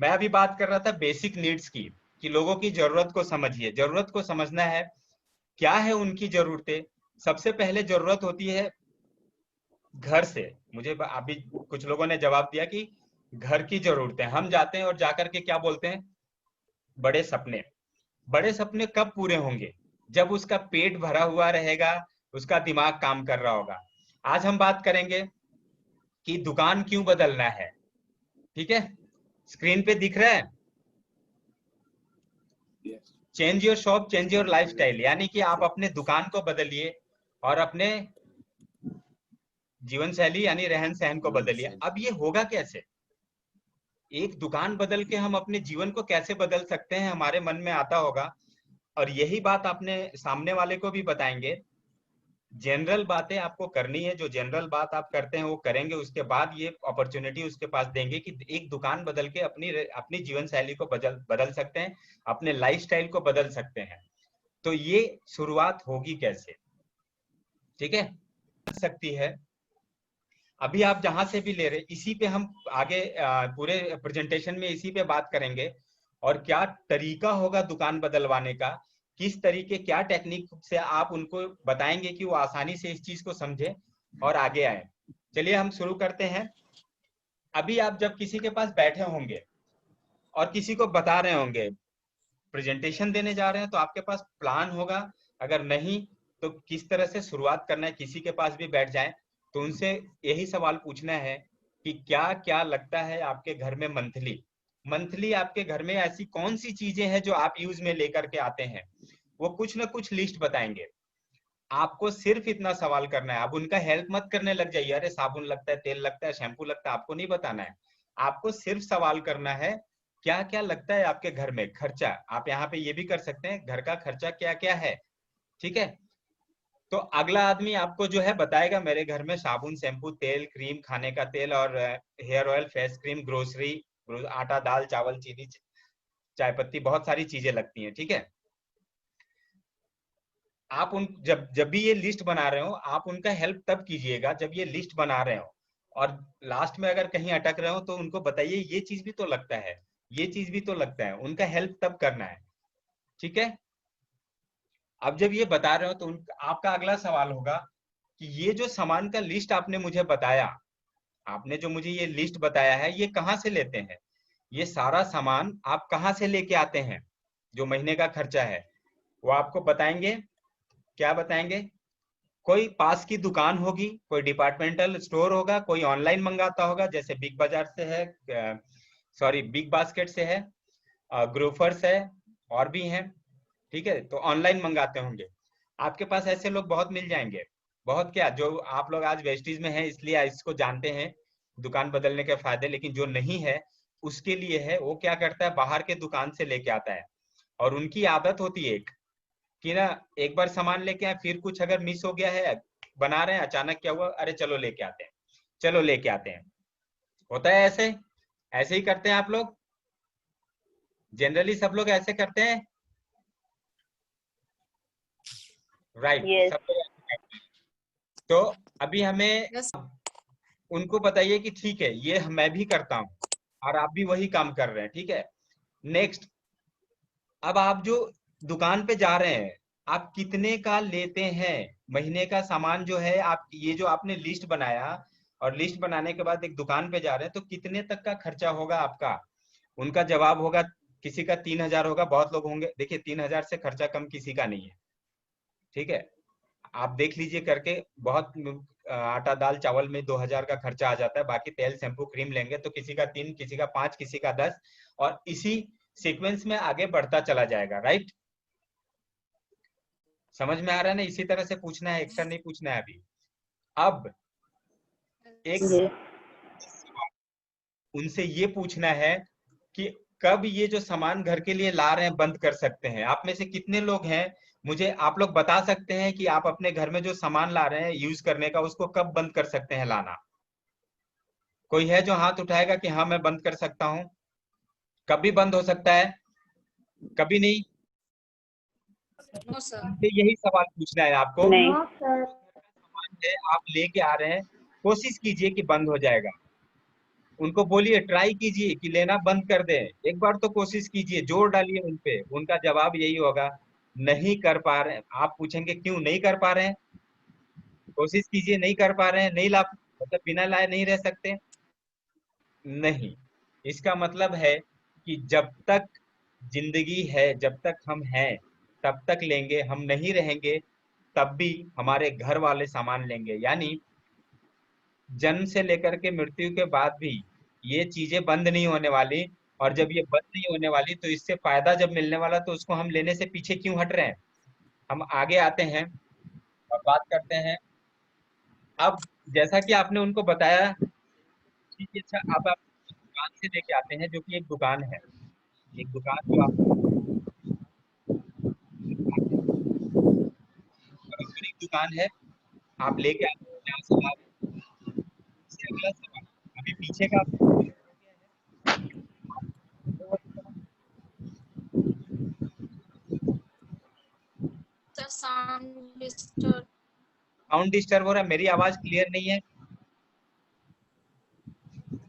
मैं अभी बात कर रहा था बेसिक नीड्स की, कि लोगों की जरूरत को समझिए, जरूरत को समझना है क्या है उनकी जरूरतें। सबसे पहले जरूरत होती है घर से। मुझे अभी कुछ लोगों ने जवाब दिया कि घर की जरूरतें। हम जाते हैं और जाकर के क्या बोलते हैं, बड़े सपने। बड़े सपने कब पूरे होंगे, जब उसका पेट भरा हुआ रहेगा, उसका दिमाग काम कर रहा होगा। आज हम बात करेंगे कि दुकान क्यों बदलना है। ठीक है, स्क्रीन पे दिख रहा है, change your shop change your lifestyle, यानी कि आप अपने दुकान को बदलिए और अपने जीवन शैली यानी रहन सहन को बदलिए। अब ये होगा कैसे, एक दुकान बदल के हम अपने जीवन को कैसे बदल सकते हैं, हमारे मन में आता होगा। और यही बात आपने सामने वाले को भी बताएंगे। जनरल बातें आपको करनी है, जो जनरल बात आप करते हैं वो करेंगे, उसके बाद ये अपॉर्चुनिटी उसके पास देंगे कि एक दुकान बदल के अपनी अपनी जीवन शैली को बदल सकते हैं, अपने लाइफस्टाइल को बदल सकते हैं। तो ये शुरुआत होगी कैसे, ठीक है, सकती है। अभी आप जहां से भी ले रहे, इसी पे हम आगे पूरे प्रेजेंटेशन में इसी पे बात करेंगे। और क्या तरीका होगा दुकान बदलवाने का, किस तरीके, क्या टेक्निक से आप उनको बताएंगे कि वो आसानी से इस चीज को समझे और आगे आए। चलिए हम शुरू करते हैं। अभी आप जब किसी के पास बैठे होंगे और किसी को बता रहे होंगे, प्रेजेंटेशन देने जा रहे हैं, तो आपके पास प्लान होगा। अगर नहीं तो किस तरह से शुरुआत करना है, किसी के पास भी बैठ जाए तो उनसे यही सवाल पूछना है कि क्या क्या लगता है आपके घर में मंथली, मंथली आपके घर में ऐसी कौन सी चीजें हैं जो आप यूज में लेकर के आते हैं। वो कुछ ना कुछ लिस्ट बताएंगे। आपको सिर्फ इतना सवाल करना है, आप उनका हेल्प मत करने लग जाइए, अरे साबुन लगता है, तेल लगता है, शैम्पू लगता है, आपको नहीं बताना है। आपको सिर्फ सवाल करना है क्या क्या लगता है आपके घर में खर्चा। आप यहाँ पे ये भी कर सकते हैं, घर का खर्चा क्या क्या है, ठीक है। तो अगला आदमी आपको जो है बताएगा, मेरे घर में साबुन, शैम्पू, तेल, क्रीम, खाने का तेल और hair oil, face cream, grocery, आटा, दाल, चावल, चीनी, चाय पत्ती, बहुत सारी चीजें लगती हैं, ठीक है। आप उन जब जब भी ये लिस्ट बना रहे हो, आप उनका हेल्प तब कीजिएगा जब ये लिस्ट बना रहे हो। और लास्ट में अगर कहीं अटक रहे हो तो उनको बताइए ये चीज भी तो लगता है, ये चीज भी तो लगता है, उनका हेल्प तब करना है, ठीक है। अब जब ये बता रहे हो तो आपका अगला सवाल होगा कि ये जो सामान का लिस्ट आपने मुझे बताया, आपने जो मुझे ये लिस्ट बताया है, ये कहाँ से लेते हैं, ये सारा सामान आप कहाँ से लेके आते हैं, जो महीने का खर्चा है वो आपको बताएंगे। क्या बताएंगे, कोई पास की दुकान होगी, कोई डिपार्टमेंटल स्टोर होगा, कोई ऑनलाइन मंगाता होगा जैसे बिग बाजार से है, सॉरी बिग बास्केट से है, ग्रोफर्स है, और भी हैं, ठीक है। तो ऑनलाइन मंगाते होंगे, आपके पास ऐसे लोग बहुत मिल जाएंगे। बहुत क्या, जो आप लोग आज वेस्टीज में हैं इसलिए इसको जानते हैं दुकान बदलने के फायदे, लेकिन जो नहीं है उसके लिए है। वो क्या करता है, बाहर के दुकान से लेके आता है। और उनकी आदत होती है कि ना, एक बार सामान लेके आए, फिर कुछ अगर मिस हो गया है, बना रहे हैं, अचानक क्या हुआ, अरे चलो लेके आते हैं, चलो लेके आते हैं। होता है ऐसे, ऐसे ही करते हैं आप लोग, जनरली सब लोग ऐसे करते हैं, राइट, Yes. सब लोग ऐसे करते हैं। तो अभी हमें उनको बताइए कि ठीक है ये मैं भी करता हूँ और आप भी वही काम कर रहे हैं, ठीक है। नेक्स्ट, अब आप जो दुकान पे जा रहे हैं, आप कितने का लेते हैं महीने का सामान जो है, आप ये जो आपने लिस्ट बनाया और लिस्ट बनाने के बाद एक दुकान पे जा रहे हैं, तो कितने तक का खर्चा होगा आपका। उनका जवाब होगा, किसी का 3,000 होगा, बहुत लोग होंगे, देखिए 3,000 से खर्चा कम किसी का नहीं है, ठीक है। आप देख लीजिए करके, बहुत आटा दाल चावल में 2,000 का खर्चा आ जाता है, बाकी तेल शैम्पू क्रीम लेंगे तो किसी का 3, किसी का 5, किसी का 10, और इसी सीक्वेंस में आगे बढ़ता चला जाएगा, राइट। समझ में आ रहा है ना, इसी तरह से पूछना है, एक्स्ट्रा नहीं पूछना है अभी। अब एक Yes. उनसे ये पूछना है कि कब ये जो सामान घर के लिए ला रहे हैं बंद कर सकते हैं। आप में से कितने लोग हैं, मुझे आप लोग बता सकते हैं कि आप अपने घर में जो सामान ला रहे हैं यूज करने का, उसको कब बंद कर सकते हैं लाना। कोई है जो हाथ उठाएगा कि हाँ मैं बंद कर सकता हूँ। कभी बंद हो सकता है, कभी नहीं। No sir. उनसे यही सवाल पूछना है आपको। नहीं. सामान है आप लेके आ रहे हैं, कोशिश कीजिए कि बंद हो जाएगा। उनको बोलिए, ट्राई कीजिए कि लेना बंद कर दें, एक बार तो कोशिश कीजिए, जोर डालिए उन पे। उनका जवाब यही होगा, नहीं कर पा रहे हैं। आप पूछेंगे क्यों नहीं कर पा रहे हैं? कोशिश कीजिए, नहीं कर पा रहे हैं, नहीं ला, मतलब बिना लाए नहीं रह सकते? नहीं। इसका मतलब है कि जब तक जिंदगी है, जब तक हम हैं, तब तक लेंगे। हम नहीं रहेंगे तब भी हमारे घर वाले सामान लेंगे। यानी जन्म से लेकर के मृत्यु के बाद भी ये चीजें बंद नहीं होने वाली। और जब ये बंद नहीं होने वाली तो इससे फायदा जब मिलने वाला तो उसको हम लेने से पीछे क्यों हट रहे हैं? हम आगे आते हैं और बात करते हैं। अब जैसा कि आपने उनको बताया, ठीक है, अच्छा, अब आप दुकान से लेके आते हैं, जो कि एक दुकान है, एक दुकान जो आप बराबर एक दुकान है, आप लेके आते हैं, क्या सवाल से अगला सवाल, अभी पीछे का sir sound disturb. Sound disturb हो रहा है, मेरी आवाज क्लियर नहीं है?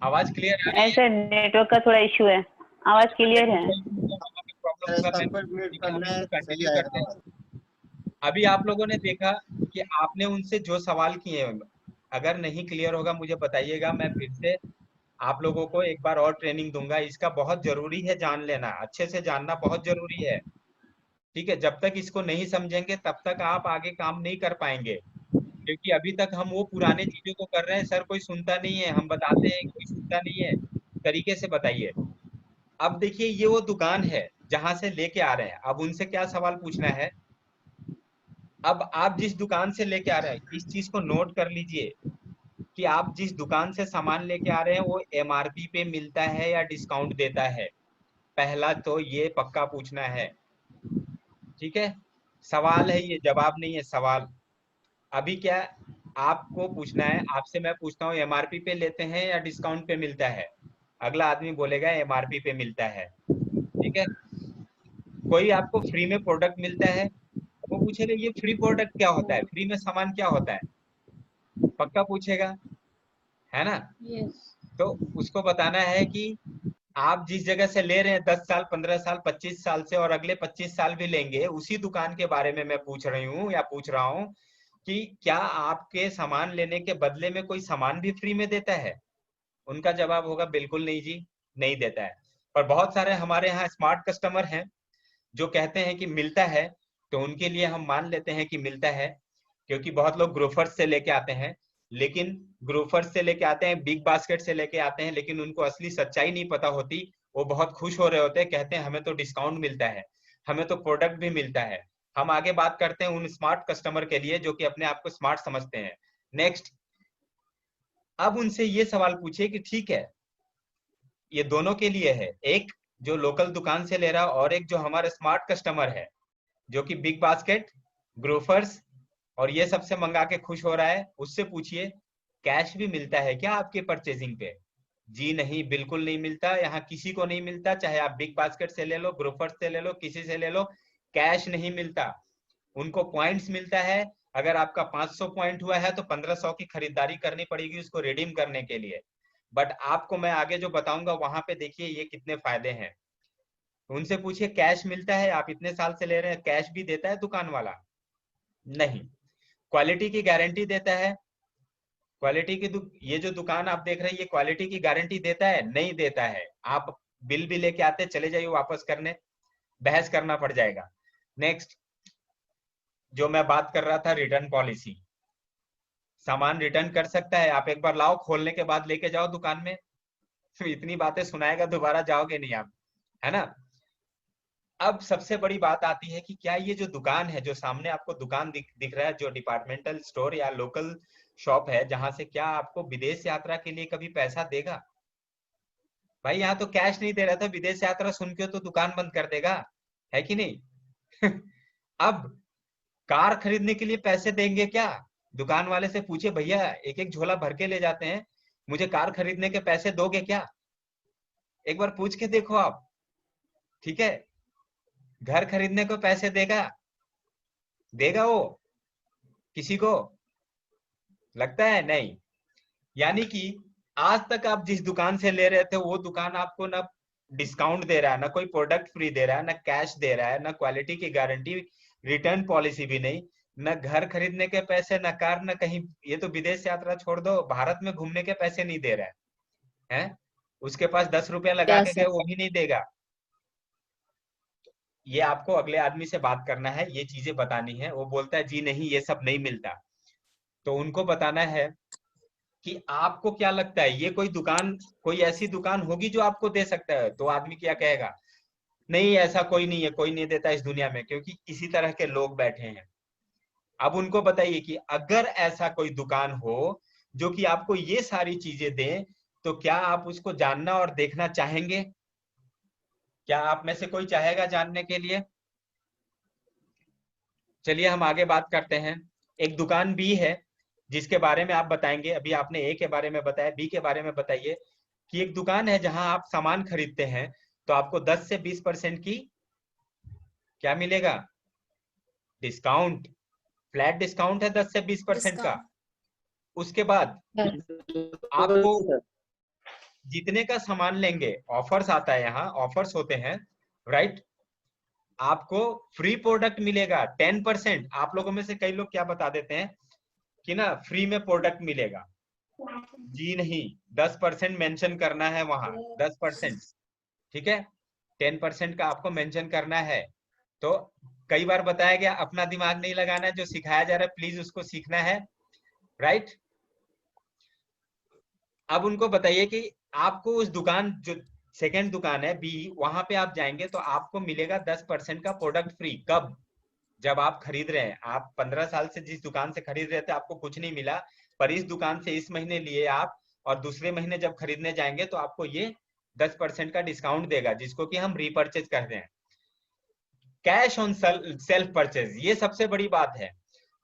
आवाज क्लियर आ रही है? ऐसे नेटवर्क का थोड़ा इशू है, आवाज क्लियर है। प्रॉब्लम होगा, मैं ठीक है, हम इसको कंटिन्यू करते हैं। अभी आप लोगों ने देखा कि आपने उनसे जो सवाल किए, अगर नहीं क्लियर होगा मुझे बताइएगा, मैं फिर से आप लोगों को एक बार और ट्रेनिंग दूंगा। इसका बहुत जरूरी है जान लेना, अच्छे से जानना बहुत जरूरी है। ठीक है, जब तक इसको नहीं समझेंगे तब तक आप आगे काम नहीं कर पाएंगे। क्योंकि अभी तक हम वो पुराने चीजों को कर रहे हैं, सर कोई सुनता नहीं है, हम बताते हैं कोई सुनता नहीं है। तरीके से बताइए। अब देखिए, ये वो दुकान है जहां से लेके आ रहे हैं, अब उनसे क्या सवाल पूछना है। अब आप जिस दुकान से लेके आ रहे हैं, इस चीज को नोट कर लीजिए कि आप जिस दुकान से सामान लेके आ रहे हैं वो एमआरपी पे मिलता है या डिस्काउंट देता है। पहला तो ये पक्का पूछना है। ठीक है, सवाल है ये, जवाब नहीं है, सवाल। अभी क्या आपको पूछना है, आपसे मैं पूछता हूँ, एमआरपी पे लेते हैं या डिस्काउंट पे मिलता है? अगला आदमी बोलेगा एमआरपी पे मिलता है। ठीक है, कोई आपको फ्री में प्रोडक्ट मिलता है, वो पूछेगा ये फ्री प्रोडक्ट क्या होता है, फ्री में सामान क्या होता है? पक्का पूछेगा, है ना? यस। तो उसको बताना है कि आप जिस जगह से ले रहे हैं 10 साल, 15 साल, 25 साल से, और अगले 25 साल भी लेंगे, उसी दुकान के बारे में मैं पूछ रही हूँ या पूछ रहा हूँ कि क्या आपके सामान लेने के बदले में कोई सामान भी फ्री में देता है? उनका जवाब होगा बिल्कुल नहीं जी, नहीं देता है। और बहुत सारे हमारे यहाँ स्मार्ट कस्टमर हैं जो कहते हैं कि मिलता है, तो उनके लिए हम मान लेते हैं कि मिलता है। क्योंकि बहुत लोग ग्रोफर्स से लेके आते हैं, लेकिन ग्रोफर्स से लेके आते हैं, बिग बास्केट से लेके आते हैं, लेकिन उनको असली सच्चाई नहीं पता होती। वो बहुत खुश हो रहे होते हैं, कहते हैं हमें तो डिस्काउंट मिलता है, हमें तो प्रोडक्ट भी मिलता है। हम आगे बात करते हैं उन स्मार्ट कस्टमर के लिए जो कि अपने आप को स्मार्ट समझते हैं। नेक्स्ट, अब उनसे ये सवाल पूछिए कि ठीक है, ये दोनों के लिए है, एक जो लोकल दुकान से ले रहा और एक जो हमारा स्मार्ट कस्टमर है, जो कि बिग बास्केट, ग्रोफर्स और ये सबसे मंगा के खुश हो रहा है, उससे पूछिए कैश भी मिलता है क्या आपके परचेजिंग पे? जी नहीं, बिल्कुल नहीं मिलता, यहाँ किसी को नहीं मिलता, चाहे आप बिग बास्केट से ले लो, ग्रोफर्स से ले लो, किसी से ले लो, कैश नहीं मिलता। उनको पॉइंट्स मिलता है। अगर आपका 500 पॉइंट हुआ है तो 1500 की खरीदारी करनी पड़ेगी उसको रिडीम करने के लिए। बट आपको मैं आगे जो बताऊंगा वहां पे देखिए ये कितने फायदे हैं। उनसे पूछिए कैश मिलता है, आप इतने साल से ले रहे हैं, कैश भी देता है दुकान वाला? नहीं। क्वालिटी की गारंटी देता है? क्वालिटी की ये जो दुकान आप देख रहे हैं ये क्वालिटी की गारंटी देता है? नहीं देता है। आप बिल भी लेके आते चले जाइए वापस करने, बहस करना पड़ जाएगा। नेक्स्ट, जो मैं बात कर रहा था, रिटर्न पॉलिसी। सामान रिटर्न कर सकता है, आप एक बार लाओ, खोलने के बाद लेके जाओ दुकान में, तो इतनी बातें सुनाएगा दोबारा जाओगे नहीं आप, है ना? अब सबसे बड़ी बात आती है कि क्या ये जो दुकान है, जो सामने आपको दुकान दिख रहा है, जो डिपार्टमेंटल स्टोर या लोकल शॉप है, जहां से क्या आपको विदेश यात्रा के लिए कभी पैसा देगा? भाई यहाँ तो कैश नहीं दे रहा था, विदेश यात्रा सुन के तो दुकान बंद कर देगा, है कि नहीं? अब कार खरीदने के लिए पैसे देंगे क्या? दुकान वाले से पूछे, भैया एक एक झोला भर के ले जाते हैं, मुझे कार खरीदने के पैसे दोगे क्या? एक बार पूछ के देखो आप। ठीक है, घर खरीदने को पैसे देगा? देगा वो किसी को? लगता है नहीं। यानी कि आज तक आप जिस दुकान से ले रहे थे वो दुकान आपको ना डिस्काउंट दे रहा है, ना कोई प्रोडक्ट फ्री दे रहा है, ना कैश दे रहा है, ना क्वालिटी की गारंटी, रिटर्न पॉलिसी भी नहीं, ना घर खरीदने के पैसे, ना कार, ना कहीं, ये तो विदेश यात्रा छोड़ दो, भारत में घूमने के पैसे नहीं दे रहा है, उसके पास 10 रुपया लगा के गए वो भी नहीं देगा। ये आपको अगले आदमी से बात करना है, ये चीजें बतानी है। वो बोलता है जी नहीं ये सब नहीं मिलता, तो उनको बताना है कि आपको क्या लगता है ये कोई दुकान, कोई ऐसी दुकान होगी जो आपको दे सकता है? तो आदमी क्या कहेगा, नहीं ऐसा कोई नहीं है, कोई नहीं देता इस दुनिया में, क्योंकि इसी तरह के लोग बैठे हैं। अब उनको बताइए कि अगर ऐसा कोई दुकान हो जो कि आपको ये सारी चीजें दे, तो क्या आप उसको जानना और देखना चाहेंगे? क्या आप में से कोई चाहेगा जानने के लिए? चलिए हम आगे बात करते हैं। एक दुकान बी है जिसके बारे में आप बताएंगे। अभी आपने ए के बारे में बताया, बी के बारे में बताइए कि एक दुकान है जहां आप सामान खरीदते हैं तो आपको 10 से 20% की क्या मिलेगा? डिस्काउंट, फ्लैट डिस्काउंट है 10 से 20% का। उसके बाद आपको जितने का सामान लेंगे, ऑफर्स आता है, यहाँ ऑफर्स होते हैं, राइट? आपको फ्री प्रोडक्ट मिलेगा 10%। आप लोगों में से कई लोग क्या बता देते हैं कि ना फ्री में प्रोडक्ट मिलेगा, जी नहीं, 10% मेंशन करना है वहां, 10%, ठीक है? 10% का आपको मेंशन करना है। तो कई बार बताया गया अपना दिमाग नहीं लगाना है, जो सिखाया जा रहा है प्लीज उसको सीखना है, राइट? अब उनको बताइए कि आपको उस दुकान, जो सेकेंड दुकान है बी, वहां पे आप जाएंगे तो आपको मिलेगा 10% का प्रोडक्ट फ्री। कब? जब आप खरीद रहे हैं। आप 15 साल से जिस दुकान से खरीद रहे थे आपको कुछ नहीं मिला, पर इस दुकान से इस महीने लिए आप, और दूसरे महीने जब खरीदने जाएंगे तो आपको ये 10% का डिस्काउंट देगा, जिसको कि हम रीपर्चेज कहते हैं। कैश ऑन सेल्फ परचेज, ये सबसे बड़ी बात है।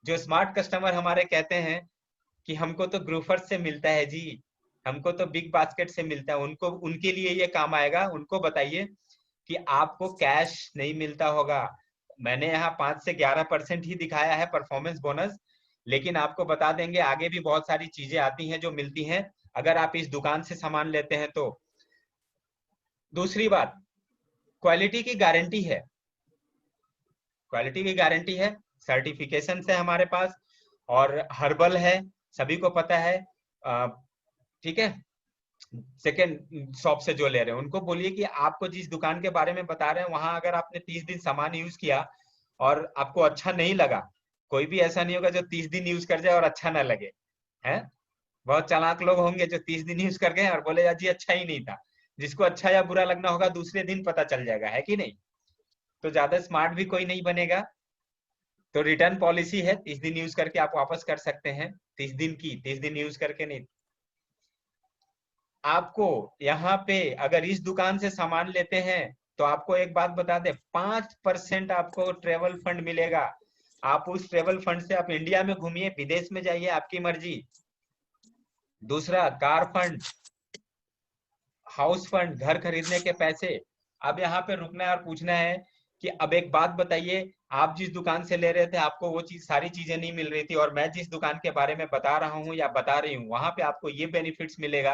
जो स्मार्ट कस्टमर हमारे कहते हैं कि हमको तो ग्रोफर्स से मिलता है जी, हमको तो बिग बास्केट से मिलता है, उनको, उनके लिए ये काम आएगा। उनको बताइए कि आपको कैश नहीं मिलता होगा। मैंने यहाँ 5 से 11% ही दिखाया है परफॉर्मेंस बोनस, लेकिन आपको बता देंगे आगे भी बहुत सारी चीजें आती हैं जो मिलती हैं अगर आप इस दुकान से सामान लेते हैं तो। दूसरी बात, क्वालिटी की गारंटी है, क्वालिटी की गारंटी है, सर्टिफिकेशन है हमारे पास, और हर्बल है, सभी को पता है, ठीक है? सेकेंड शॉप से जो ले रहे हैं उनको बोलिए कि आपको जिस दुकान के बारे में बता रहे हैं वहां अगर आपने 30 दिन सामान यूज किया और आपको अच्छा नहीं लगा, कोई भी ऐसा नहीं होगा जो 30 दिन यूज कर जाए और अच्छा ना लगे, है? बहुत चालाक लोग होंगे जो 30 दिन यूज कर गए और बोले यार जी अच्छा ही नहीं था। जिसको अच्छा या बुरा लगना होगा दूसरे दिन पता चल जाएगा, है कि नहीं? तो ज्यादा स्मार्ट भी कोई नहीं बनेगा। तो रिटर्न पॉलिसी है, 30 दिन यूज करके आप वापस कर सकते हैं, 30 दिन की, 30 दिन यूज करके नहीं। आपको यहाँ पे अगर इस दुकान से सामान लेते हैं तो आपको एक बात बता दे, 5% आपको ट्रेवल फंड मिलेगा। आप उस ट्रेवल फंड से आप इंडिया में घूमिए, विदेश में जाइए, आपकी मर्जी। दूसरा, कार फंड, हाउस फंड, घर खरीदने के पैसे। अब यहाँ पे रुकना है और पूछना है कि अब एक बात बताइए, आप जिस दुकान से ले रहे थे आपको वो चीज, सारी चीजें नहीं मिल रही थी, और मैं जिस दुकान के बारे में बता रहा हूँ या बता रही हूँ वहां पे आपको ये बेनिफिट्स मिलेगा।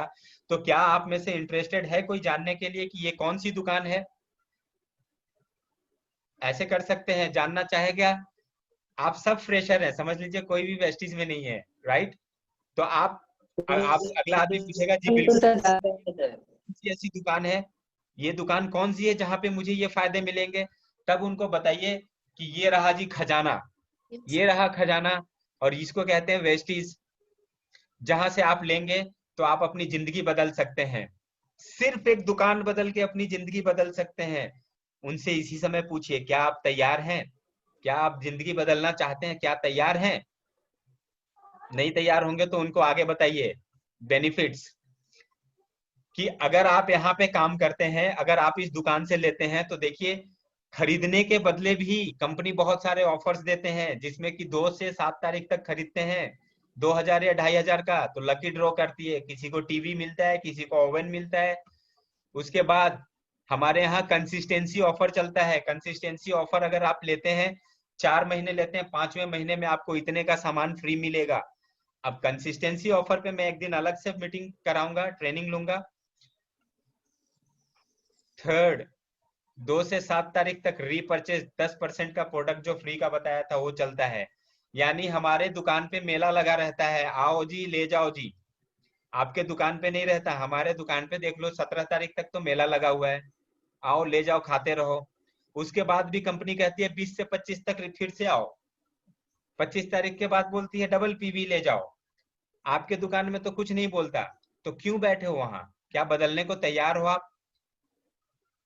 तो क्या आप में से इंटरेस्टेड है कोई जानने के लिए कि ये कौन सी दुकान है? ऐसे कर सकते हैं, जानना चाहेगा? आप सब फ्रेशर हैं, समझ लीजिए, कोई भी वेस्टीज में नहीं है, राइट? तो आप अगला आदमी पूछेगा जी बिल्कुल ऐसी दुकान है, ये दुकान कौन सी है जहां पे मुझे ये फायदे मिलेंगे? तब उनको बताइए कि ये रहा जी खजाना, ये रहा खजाना, और इसको कहते हैं वेस्टीज, जहां से आप लेंगे तो आप अपनी जिंदगी बदल सकते हैं। सिर्फ एक दुकान बदल के अपनी जिंदगी बदल सकते हैं। उनसे इसी समय पूछिए क्या आप तैयार हैं? क्या आप जिंदगी बदलना चाहते हैं? क्या तैयार हैं? नहीं तैयार होंगे तो उनको आगे बताइए बेनिफिट्स, कि अगर आप यहाँ पे काम करते हैं, अगर आप इस दुकान से लेते हैं तो देखिए, खरीदने के बदले भी कंपनी बहुत सारे ऑफर्स देते हैं, जिसमें कि 2 से 7 तारीख तक खरीदते हैं 2000 या 2500 का तो लकी ड्रॉ करती है, किसी को टीवी मिलता है, किसी को ओवन मिलता है। उसके बाद हमारे यहाँ कंसिस्टेंसी ऑफर चलता है। कंसिस्टेंसी ऑफर अगर आप लेते हैं, 4 महीने लेते हैं, 5वें महीने में आपको इतने का सामान फ्री मिलेगा। अब कंसिस्टेंसी ऑफर पे मैं एक दिन अलग से मीटिंग कराऊंगा, ट्रेनिंग लूंगा। 3rd 2 से 7 तारीख तक रीपरचेज 10% का प्रोडक्ट जो फ्री का बताया था वो चलता है। यानी हमारे दुकान पे मेला लगा रहता है, आओ जी ले जाओ जी। आपके दुकान पे नहीं रहता, हमारे दुकान पे देख लो 17 तारीख तक तो मेला लगा हुआ है, आओ ले जाओ खाते रहो। उसके बाद भी कंपनी कहती है 20 से 25 तक फिर से आओ, 25 तारीख के बाद बोलती है डबल पीवी ले जाओ। आपके दुकान में तो कुछ नहीं बोलता, तो क्यों बैठे हो वहां? क्या बदलने को तैयार हो आप?